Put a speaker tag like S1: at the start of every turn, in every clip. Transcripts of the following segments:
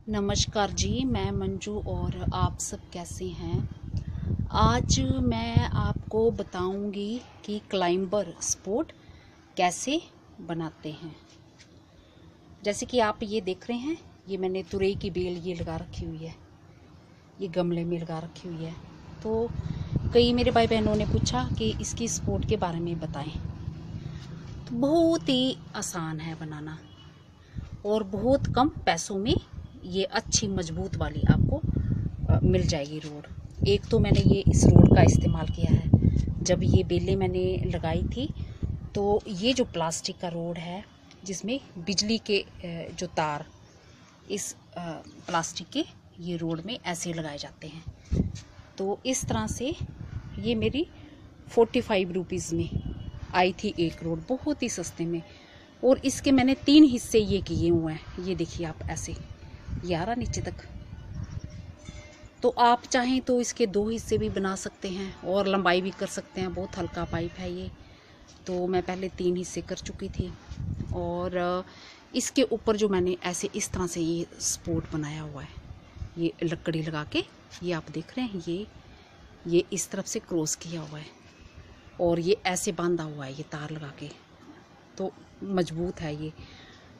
S1: नमस्कार जी, मैं मंजू और आप सब कैसे हैं। आज मैं आपको बताऊंगी कि क्लाइंबर स्पोर्ट कैसे बनाते हैं। जैसे कि आप ये देख रहे हैं, ये मैंने तुरई की बेल ये लगा रखी हुई है, ये गमले में लगा रखी हुई है। तो कई मेरे भाई बहनों ने पूछा कि इसकी स्पोर्ट के बारे में बताएं। तो बहुत ही आसान है बनाना और बहुत कम पैसों में ये अच्छी मजबूत वाली आपको मिल जाएगी रोड। एक तो मैंने ये इस रोड का इस्तेमाल किया है। जब ये बेलें मैंने लगाई थी तो ये जो प्लास्टिक का रोड है जिसमें बिजली के जो तार इस प्लास्टिक के ये रोड में ऐसे लगाए जाते हैं। तो इस तरह से ये मेरी 45 रुपीज़ में आई थी एक रोड, बहुत ही सस्ते में। और इसके मैंने 3 हिस्से ये किए हुए हैं। ये देखिए आप, ऐसे ये आ रहा नीचे तक। तो आप चाहें तो इसके 2 हिस्से भी बना सकते हैं और लंबाई भी कर सकते हैं। बहुत हल्का पाइप है ये। तो मैं पहले 3 हिस्से कर चुकी थी और इसके ऊपर जो मैंने ऐसे इस तरह से ये सपोर्ट बनाया हुआ है, ये लकड़ी लगा के, ये आप देख रहे हैं, ये इस तरफ से क्रॉस किया हुआ है और ये ऐसे बांधा हुआ है ये तार लगा के। तो मजबूत है ये।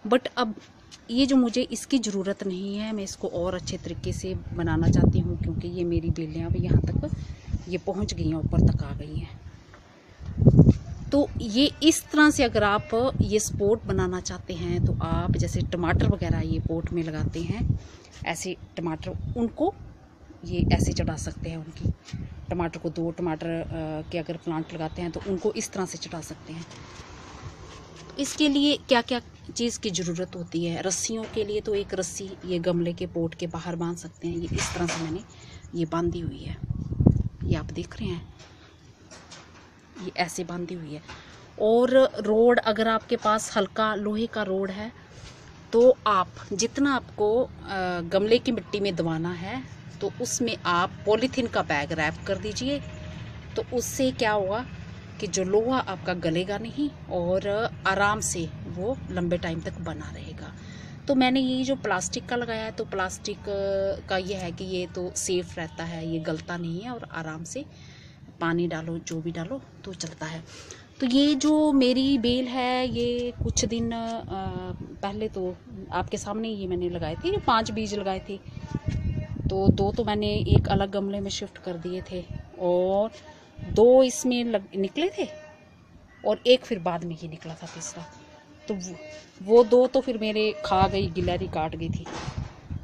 S1: बट अब ये जो मुझे इसकी ज़रूरत नहीं है, मैं इसको और अच्छे तरीके से बनाना चाहती हूँ क्योंकि ये मेरी बेलें अब यहाँ तक ये पहुँच गई हैं, ऊपर तक आ गई हैं। तो ये इस तरह से अगर आप ये स्पोर्ट बनाना चाहते हैं तो आप जैसे टमाटर वगैरह ये पोट में लगाते हैं, ऐसे टमाटर उनको ये ऐसे चढ़ा सकते हैं। उनकी टमाटर को 2 टमाटर के अगर प्लांट लगाते हैं तो उनको इस तरह से चढ़ा सकते हैं। इसके लिए क्या क्या चीज़ की ज़रूरत होती है? रस्सियों के लिए तो एक रस्सी ये गमले के पोट के बाहर बांध सकते हैं। ये इस तरह से मैंने ये बांधी हुई है, ये आप देख रहे हैं, ये ऐसे बांधी हुई है। और रोड अगर आपके पास हल्का लोहे का रोड है तो आप जितना आपको गमले की मिट्टी में दबाना है तो उसमें आप पॉलीथीन का बैग रैप कर दीजिए। तो उससे क्या होगा कि जो लोहा आपका गलेगा नहीं और आराम से वो लंबे टाइम तक बना रहेगा। तो मैंने ये जो प्लास्टिक का लगाया है तो प्लास्टिक का ये है कि ये तो सेफ रहता है, ये गलता नहीं है और आराम से पानी डालो, जो भी डालो तो चलता है। तो ये जो मेरी बेल है ये कुछ दिन पहले तो आपके सामने ये मैंने लगाए थे, 5 बीज लगाए थे। तो 2 तो मैंने एक अलग गमले में शिफ्ट कर दिए थे और 2 इसमें निकले थे और एक फिर बाद में ही निकला था तीसरा। तो वो 2 तो फिर मेरे खा गई, गिलहरी काट गई थी।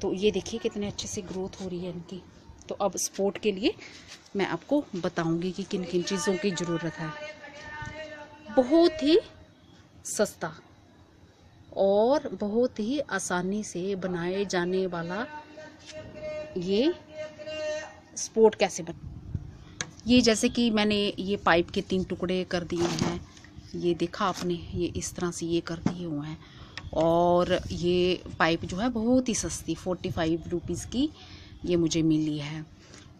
S1: तो ये देखिए कितने अच्छे से ग्रोथ हो रही है इनकी। तो अब सपोर्ट के लिए मैं आपको बताऊंगी कि किन किन चीज़ों की ज़रूरत है। बहुत ही सस्ता और बहुत ही आसानी से बनाए जाने वाला ये सपोर्ट कैसे बन, ये जैसे कि मैंने ये पाइप के 3 टुकड़े कर दिए हैं। ये देखा आपने, ये इस तरह से ये कर दिए हुए हैं। और ये पाइप जो है बहुत ही सस्ती 45 रुपीज़ की ये मुझे मिली है।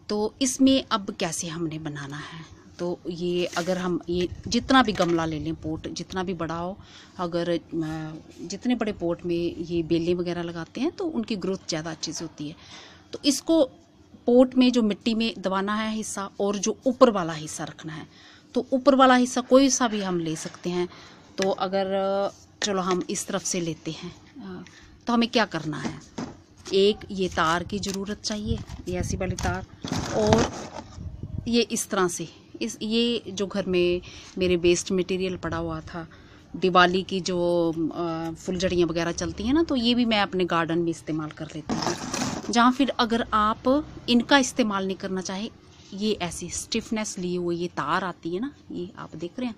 S1: तो इसमें अब कैसे हमने बनाना है, तो ये अगर हम ये जितना भी गमला ले लें, पोट जितना भी बड़ा हो, अगर जितने बड़े पोट में ये बेलें वगैरह लगाते हैं तो उनकी ग्रोथ ज़्यादा अच्छी से होती है। तो इसको पोट में जो मिट्टी में दबाना है हिस्सा और जो ऊपर वाला हिस्सा रखना है। तो ऊपर वाला हिस्सा कोई सा भी हम ले सकते हैं। तो अगर चलो हम इस तरफ से लेते हैं तो हमें क्या करना है, एक ये तार की ज़रूरत चाहिए, ये ऐसी वाली तार। और ये इस तरह से ये जो घर में मेरे वेस्ट मटेरियल पड़ा हुआ था, दिवाली की जो फुलझड़ियाँ वगैरह चलती हैं ना, तो ये भी मैं अपने गार्डन में इस्तेमाल कर लेती हूँ। जहाँ फिर अगर आप इनका इस्तेमाल नहीं करना चाहे, ये ऐसी स्टिफनेस लिए हुए ये तार आती है ना, ये आप देख रहे हैं,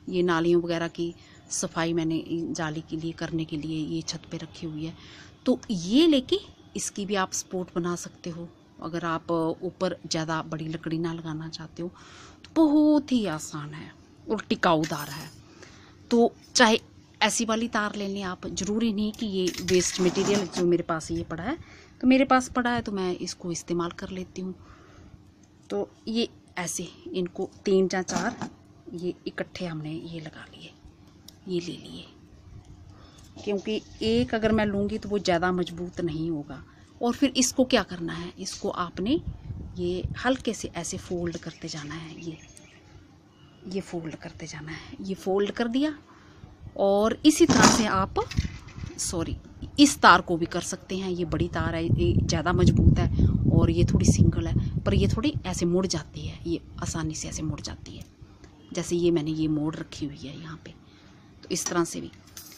S1: ये नालियों वगैरह की सफाई मैंने जाली के लिए करने के लिए ये छत पे रखी हुई है। तो ये लेके इसकी भी आप सपोर्ट बना सकते हो। अगर आप ऊपर ज़्यादा बड़ी लकड़ी ना लगाना चाहते हो तो बहुत ही आसान है और टिकाऊदार है। तो चाहे ऐसी वाली तार ले लें आप, ज़रूरी नहीं कि ये वेस्ट मटेरियल जो मेरे पास ये पड़ा है, तो मेरे पास पड़ा है तो मैं इसको इस्तेमाल कर लेती हूँ। तो ये ऐसे इनको 3 या 4 ये इकट्ठे हमने ये लगा लिए, ये ले लिए, क्योंकि एक अगर मैं लूँगी तो वो ज़्यादा मजबूत नहीं होगा। और फिर इसको क्या करना है, इसको आपने ये हल्के से ऐसे फोल्ड करते जाना है, ये फोल्ड करते जाना है। ये फोल्ड कर दिया और इसी तरह से आप इस तार को भी कर सकते हैं। ये बड़ी तार है, ये ज़्यादा मजबूत है और ये थोड़ी सिंगल है, पर ये थोड़ी ऐसे मुड़ जाती है, ये आसानी से ऐसे मुड़ जाती है। जैसे ये मैंने ये मोड़ रखी हुई है यहाँ पे, तो इस तरह से भी,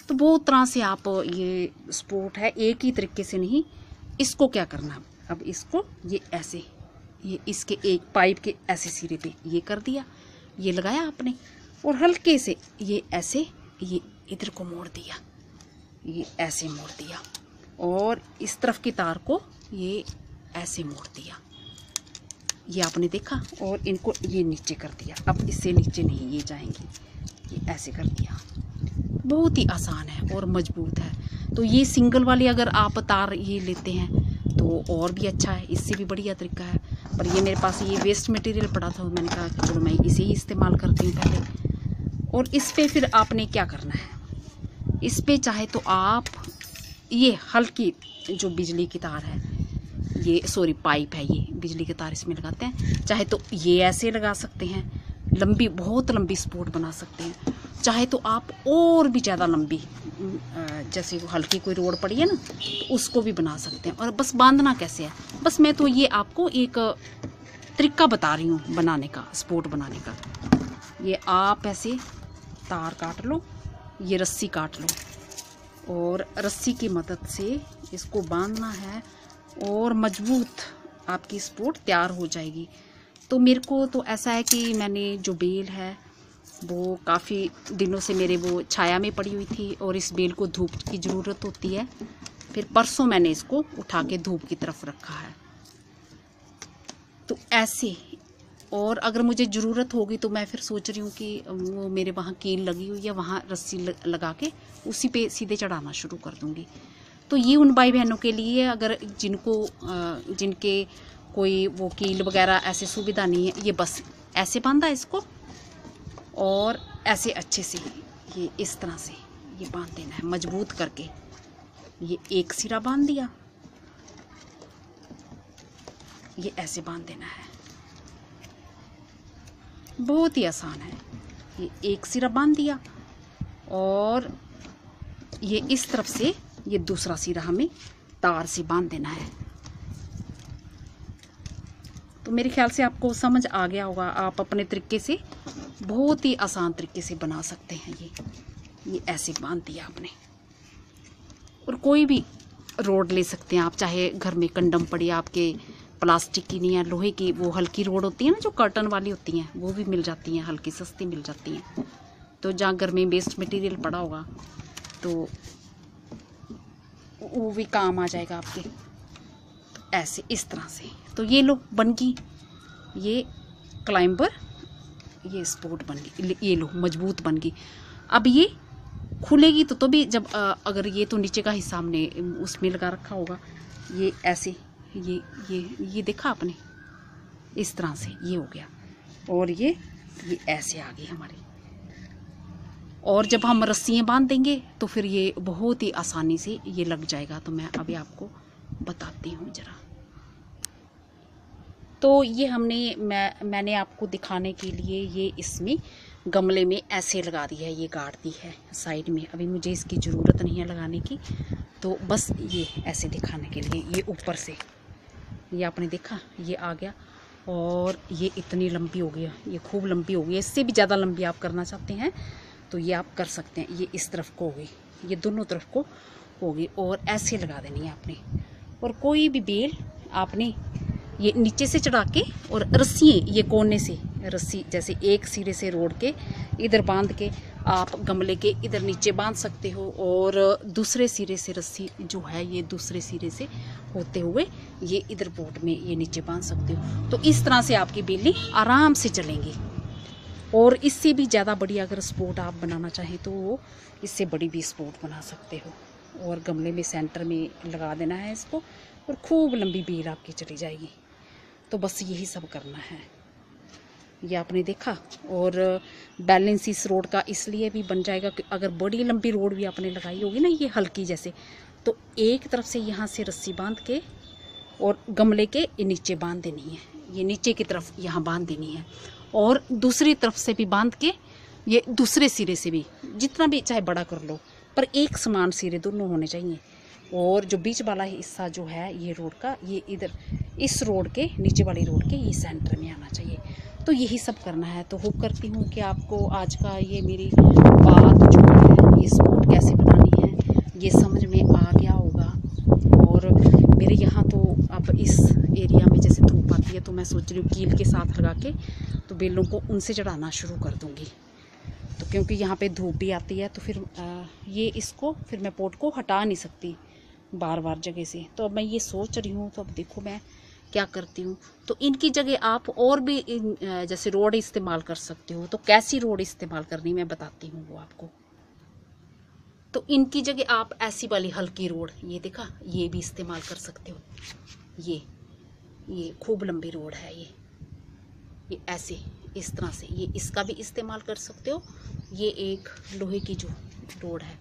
S1: तो बहुत तरह से आप ये स्पोर्ट है, एक ही तरीके से नहीं। इसको क्या करना, अब इसको ये ऐसे, ये इसके एक पाइप के ऐसे सिरे पे ये कर दिया, ये लगाया आपने और हल्के से ये ऐसे ये इधर को मोड़ दिया, ये ऐसे मोड़ दिया और इस तरफ की तार को ये ऐसे मोड़ दिया, ये आपने देखा, और इनको ये नीचे कर दिया। अब इससे नीचे नहीं ये जाएंगी, ये ऐसे कर दिया। बहुत ही आसान है और मजबूत है। तो ये सिंगल वाली अगर आप तार ये लेते हैं तो और भी अच्छा है, इससे भी बढ़िया तरीका है। पर ये मेरे पास ये वेस्ट मटेरियल पड़ा था, मैंने कहा कि चलो मैं इसे ही इस्तेमाल करती हूँ पहले। और इस पे फिर आपने क्या करना है, इस पे चाहे तो आप ये हल्की जो बिजली की तार है, ये पाइप है, ये बिजली की तार इसमें लगाते हैं। चाहे तो ये ऐसे लगा सकते हैं, लंबी बहुत लंबी स्पोर्ट बना सकते हैं। चाहे तो आप और भी ज़्यादा लंबी, जैसे हल्की कोई रोड पड़ी है ना, तो उसको भी बना सकते हैं। और बस बांधना कैसे है, बस मैं तो ये आपको एक तरीका बता रही हूँ बनाने का, स्पोर्ट बनाने का। ये आप ऐसे तार काट लो, ये रस्सी काट लो और रस्सी की मदद से इसको बांधना है और मजबूत आपकी स्पोर्ट तैयार हो जाएगी। तो मेरे को तो ऐसा है कि मैंने जो बेल है वो काफ़ी दिनों से मेरे वो छाया में पड़ी हुई थी और इस बेल को धूप की ज़रूरत होती है। फिर परसों मैंने इसको उठा के धूप की तरफ रखा है। तो ऐसे, और अगर मुझे ज़रूरत होगी तो मैं फिर सोच रही हूँ कि वो मेरे वहाँ कील लगी हुई है, वहाँ रस्सी लगा के उसी पे सीधे चढ़ाना शुरू कर दूँगी। तो ये उन भाई बहनों के लिए अगर जिनके कोई वो कील वगैरह ऐसे सुविधा नहीं है, ये बस ऐसे बांधा इसको और ऐसे अच्छे से ये इस तरह से ये बांध देना है मजबूत करके। ये एक सिरा बांध दिया, ये ऐसे बांध देना है, बहुत ही आसान है। ये एक सिरा बांध दिया और ये इस तरफ से ये दूसरा सिरा हमें तार से बांध देना है। तो मेरे ख्याल से आपको समझ आ गया होगा। आप अपने तरीके से बहुत ही आसान तरीके से बना सकते हैं। ये ऐसे बांध दिया आपने, और कोई भी रोड ले सकते हैं आप, चाहे घर में कंडम पड़ी आपके, प्लास्टिक की नहीं है, लोहे की वो हल्की रोड होती है ना जो कर्टन वाली होती हैं, वो भी मिल जाती हैं, हल्की सस्ती मिल जाती हैं। तो जहाँ घर में वेस्ट मटेरियल पड़ा होगा तो वो भी काम आ जाएगा आपके। तो ऐसे इस तरह से, तो ये लो बन गई ये क्लाइंबर, ये स्पोर्ट बन गई, ये लो मजबूत बन गई। अब ये खुलेगी तो भी जब अगर ये तो नीचे का हिस्सा हमने उसमें लगा रखा होगा, ये ऐसे ये देखा आपने, इस तरह से ये हो गया, और ये ऐसे आ गई हमारी। और जब हम रस्सियाँ बांध देंगे तो फिर ये बहुत ही आसानी से ये लग जाएगा। तो मैं अभी आपको बताती हूँ ज़रा। तो ये मैंने आपको दिखाने के लिए ये इसमें गमले में ऐसे लगा दी है, ये गाड़ दी है साइड में। अभी मुझे इसकी ज़रूरत नहीं है लगाने की, तो बस ये ऐसे दिखाने के लिए। ये ऊपर से ये आपने देखा, ये आ गया, और ये इतनी लंबी हो गई, ये खूब लंबी हो गई। इससे भी ज़्यादा लंबी आप करना चाहते हैं तो ये आप कर सकते हैं। ये इस तरफ को हो गई, ये दोनों तरफ को हो गई, और ऐसे लगा देनी है आपने। और कोई भी बेल आपने ये नीचे से चढ़ा के, और रस्सियाँ ये कोने से रस्सी जैसे एक सिरे से रोड के इधर बांध के आप गमले के इधर नीचे बांध सकते हो, और दूसरे सिरे से रस्सी जो है ये दूसरे सिरे से होते हुए ये इधर बोर्ड में ये नीचे बांध सकते हो। तो इस तरह से आपकी बेलें आराम से चलेंगी। और इससे भी ज़्यादा बड़ी अगर स्पोर्ट आप बनाना चाहें तो इससे बड़ी भी स्पोर्ट बना सकते हो, और गमले में सेंटर में लगा देना है इसको, और खूब लंबी बेल आपकी चली जाएगी। तो बस यही सब करना है। ये आपने देखा, और बैलेंस इस रोड का इसलिए भी बन जाएगा कि अगर बड़ी लंबी रोड भी आपने लगाई होगी ना, ये हल्की जैसे, तो एक तरफ से यहाँ से रस्सी बांध के और गमले के नीचे बांध देनी है, ये नीचे की तरफ यहाँ बांध देनी है, और दूसरी तरफ से भी बांध के ये दूसरे सिरे से भी, जितना भी चाहे बड़ा कर लो, पर एक समान सिरे दोनों होने चाहिए। और जो बीच वाला हिस्सा जो है ये रोड का, ये इधर इस रोड के नीचे वाली रोड के ये सेंटर में आना चाहिए। तो यही सब करना है। तो होप करती हूँ कि आपको आज का ये मेरी बात जो है, ये स्पोर्ट कैसे बनानी है, ये समझ में आ गया होगा। और मेरे यहाँ तो अब इस एरिया में जैसे धूप आती है तो मैं सोच रही हूँ कील के साथ लगा के तो बेलों को उनसे चढ़ाना शुरू कर दूँगी। तो क्योंकि यहाँ पे धूप भी आती है तो फिर ये इसको फिर मैं पोट को हटा नहीं सकती बार बार जगह से। तो अब मैं ये सोच रही हूँ, तो अब देखो मैं क्या करती हूँ। तो इनकी जगह आप और भी जैसे रोड इस्तेमाल कर सकते हो। तो कैसी रोड इस्तेमाल करनी मैं बताती हूँ वो आपको। तो इनकी जगह आप ऐसी वाली हल्की रोड, ये देखा, ये भी इस्तेमाल कर सकते हो। ये खूब लंबी रोड है, ये ऐसे इस तरह से ये इसका भी इस्तेमाल कर सकते हो। ये एक लोहे की जो रोड है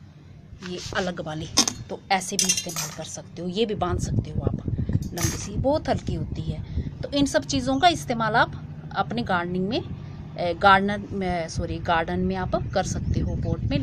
S1: ये अलग वाली, तो ऐसे भी इस्तेमाल कर सकते हो। ये भी बांध सकते हो आप, लंबी सी, बहुत हल्की होती है। तो इन सब चीज़ों का इस्तेमाल आप अपने गार्डन में आप कर सकते हो, पोट में